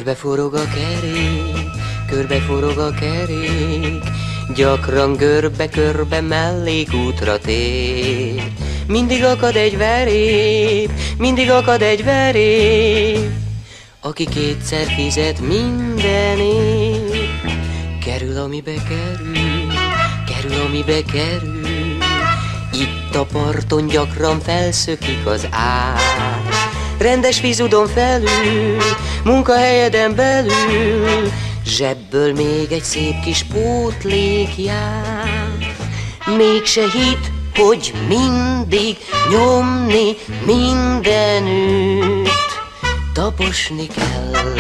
Körbeforog a kerék, körbeforog a kerék, gyakran görbe-körbe mellékútra tér. Mindig akad egy verép, mindig akad egy verép, aki kétszer fizet mindenért. Kerül, amibe kerül, kerül, amibe kerül, itt a parton gyakran felszökik az ár. Rendes vízudon felül, munkahelyeden belül, zsebből még egy szép kis pótlék jár. Mégse hidd, hogy mindig nyomni mindenütt, taposni kell.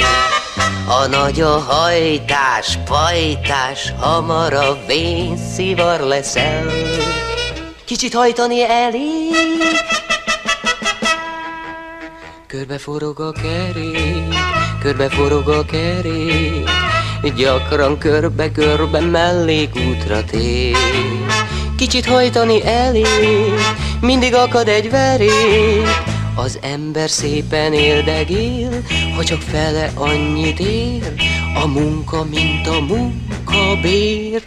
A nagy a hajtás, pajtás, hamar a vén szivar leszel. Kicsit hajtani elég, körbeforog a kerék, körbeforog a kerék, gyakran körbe-körbe mellékútra tér. Kicsit hajtani elég, mindig akad egy verép, az ember szépen éldegél, ha csak fele annyit ér, a munka, mint a munkabér.